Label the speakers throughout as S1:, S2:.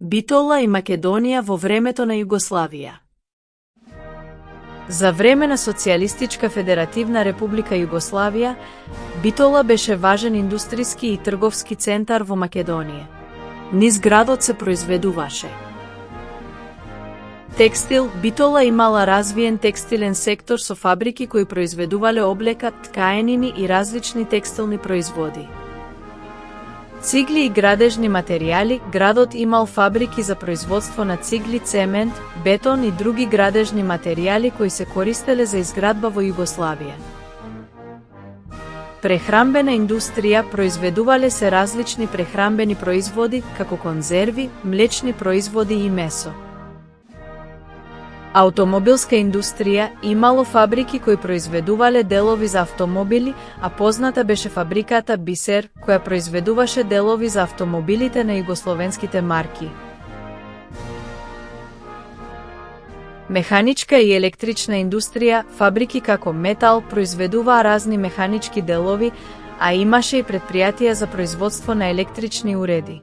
S1: Битола и Македонија во времето на Југославија. За време на Социјалистичка федеративна република Југославија, Битола беше важен индустријски и трговски центар во Македонија. Низ градот се произведуваше текстил. Битола имала развиен текстилен сектор со фабрики кои произведувале облека, ткаенини и различни текстилни производи. Цигли и градежни материјали. Градот имал фабрики за производство на цигли, цемент, бетон и други градежни материјали кои се користеле за изградба во Југославија. Прехрамбена индустрија. Произведувале се различни прехрамбени производи, како конзерви, млечни производи и месо. Автомобилска индустрија. Имало фабрики кои произведувале делови за автомобили, а позната беше фабриката Бисер, која произведуваше делови за автомобилите на југословенските марки. Механичка и електрична индустрија. Фабрики како Метал произведуваа разни механички делови, а имаше и предпријатија за производство на електрични уреди.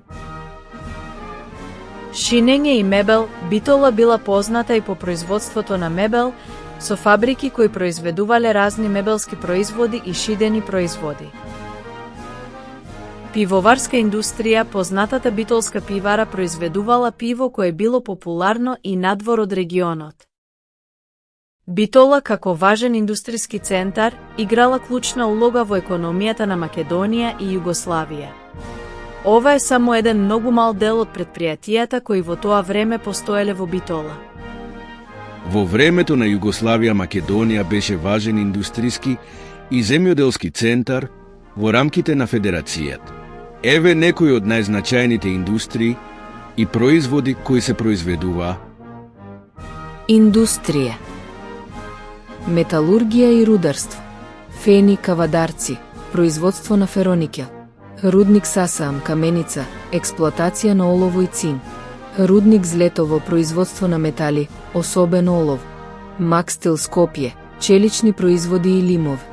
S1: Шинење и мебел. Битола била позната и по производството на мебел, со фабрики кои произведувале разни мебелски производи и шидени производи. Пивоварска индустрија. Познатата битолска пивара произведувала пиво кое било популарно и надвор од регионот. Битола, како важен индустријски центар, играла клучна улога во економијата на Македонија и Југославија. Ова е само еден многу мал дел од предпријатијата кои во тоа време постоеле во Битола.
S2: Во времето на Југославија Македонија беше важен индустријски и земјоделски центар во рамките на Федерацијата. Еве некои од најзначајните индустрии и производи кои се произведуваа.
S3: Индустрија: металургија и рударство, фени, кавадарци, производство на фероникел, рудник Сасаам, каменица, експлоатација на олово и цин, рудник Злетово, производство на метали, особено олов, Макстил Скопје, челични производи и лимов.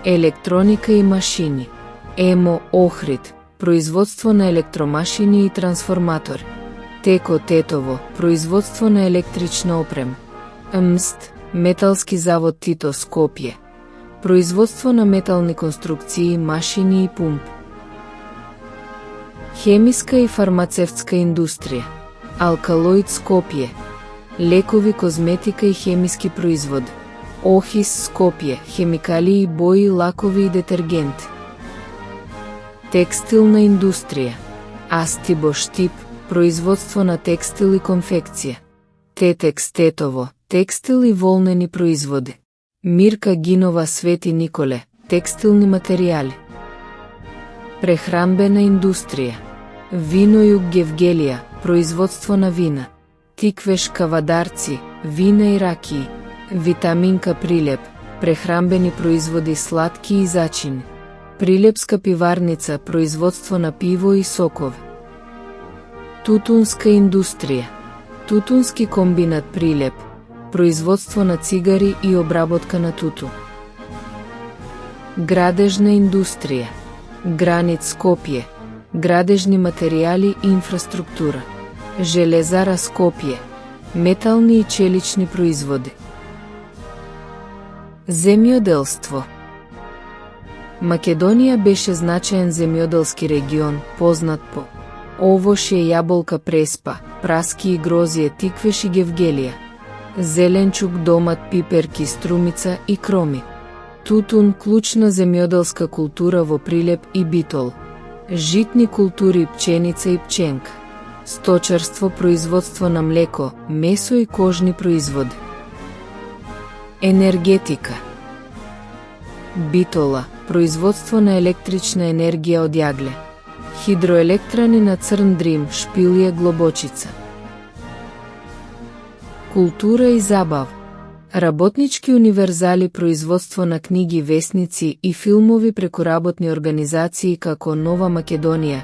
S3: Електроника и машини: ЕМО Охрид, производство на електромашини и трансформатори, Теко Тетово, производство на електрична опрема, МСТ, металски завод Тито Скопје, производство на метални конструкции, машини и пумп. Хемиска и фармацевтска индустрија: Алкалоид Скопје, лекови, козметика и хемиски производ, Охис Скопје, хемикалии, бои, лакови и детергенти. Текстилна индустрија: Астибо Штип, производство на текстил и конфекција, Тетекс Тетово, текстил и волнени производи, Мирка Гинова Свети Николе, текстилни материјали. Прехранбена индустрија: Вино Југ Гевгелија, производство на вина, Тиквеш Кавадарци, вина и ракии, Витаминка Прилеп, прехранбени производи, сладки и зачини, Прилепска пиварница, производство на пиво и сокови. Тутунска индустрија: Тутунски комбинат Прилеп, производство на цигари и обработка на тутун. Градежна индустрија: Гранит Скопје, градежни материјали и инфраструктура, Железара Скопје, метални и челични производи. Земјоделство: Македонија беше значаен земјоделски регион, познат по овошје, јаболка, преспа, праски и грозје, тиквеш и гевгелија, зеленчук, домат, пиперки, струмица и кроми. Тутун, клучна земјоделска култура во Прилеп и Битол. Житни култури, пченица и пченка. Сточарство, производство на млеко, месо и кожни производи. Енергетика: Битола, производство на електрична енергија од јагле, хидроелектрани на Црн Дрим, Шпилје, Глобочица. Култура и забав: Работнички универзали, производство на книги, весници и филмови преку работни организации како Нова Македонија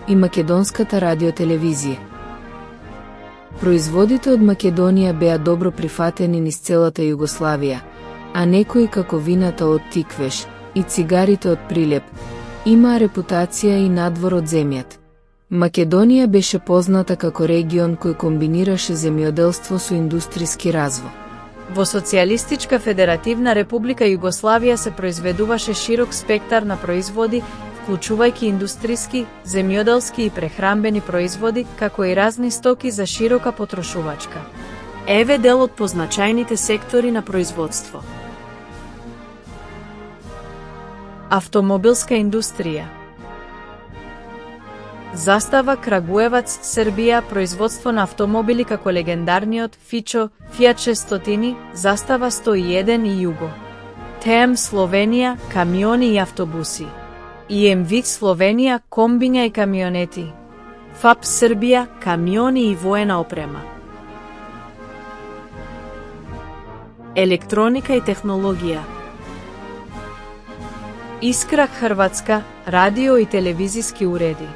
S3: и Македонската радиотелевизија. Производите од Македонија беа добро прифатени низ целата Југославија, а некои како вината од Тиквеш и цигарите од Прилеп имаа репутација и надвор од земјата. Македонија беше позната како регион кој комбинираше земјоделство со индустријски развој.
S1: Во Социјалистичка Федеративна Република Југославија се произведуваше широк спектар на производи, вклучувајќи индустријски, земјоделски и прехранбени производи, како и разни стоки за широка потрошувачка. Еве дел од позначајните сектори на производство. Автомобилска индустрија. Застава Крагуевац, Србија, производство на автомобили како легендарниот Фичо, Фијат 600, Застава 101 и Југо. ТМ Словенија, камиони и автобуси. ИМВ Словенија, комбиња и камионети. ФАП Србија, камиони и воена опрема. Електроника и технологија. Искра Хрватска, радио и телевизиски уреди.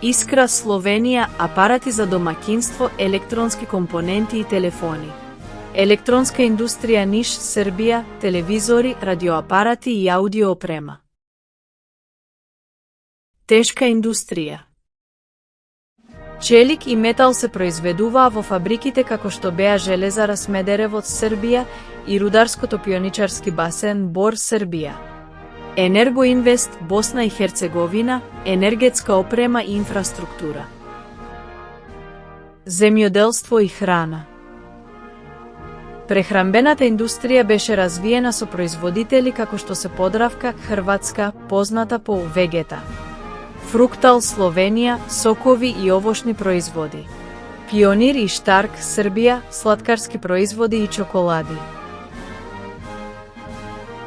S1: Искра Словенија, апарати за домакинство, електронски компоненти и телефони. Електронска индустрија Ниш, Србија, телевизори, радиоапарати и аудио опрема. Тешка индустрија. Челик и метал се произведуваа во фабриките како што беа Железара Смедеревот, Србија и Рударско-топионичарски басен Бор, Србија. Енергоинвест, Босна и Херцеговина, енергетска опрема и инфраструктура. Земјоделство и храна. Прехранбената индустрија беше развиена со производители како што се Подравка, Хрватска, позната по Вегета. Фруктал Словенија, сокови и овошни производи. Пионир и Штарк Србија, сладкарски производи и чоколади.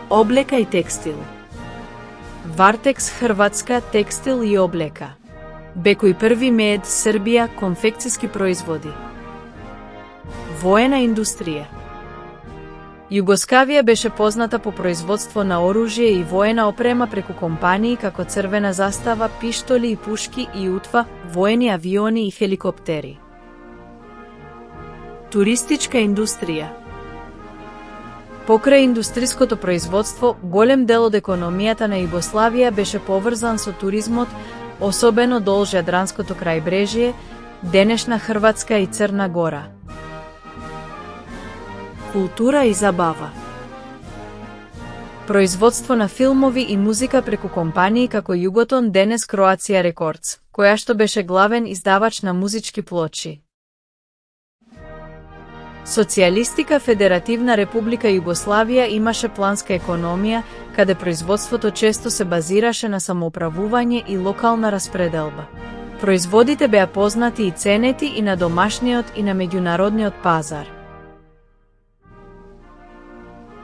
S1: Облека и текстил. Вартекс Хрватска, текстил и облека. Бекој први мед Србија, конфекцијски производи. Воена индустрија. Југославија беше позната по производство на оружје и воена опрема преку компании како Црвена застава, пиштоли и пушки и УТВА, воени авиони и хеликоптери. Туристичка индустрија. Покрај индустриското производство, голем дел од економијата на Југославија беше поврзан со туризмот, особено долж Јадранското крајбрежје, денешна Хрватска и Црна Гора. Култура и забава. Производство на филмови и музика преку компании како Југотон, денес Кроација Рекордс, која што беше главен издавач на музички плочи. Социјалистика Федеративна Република Југославија имаше планска економија, каде производството често се базираше на самоуправување и локална распределба. Производите беа познати и ценети и на домашниот и на меѓународниот пазар.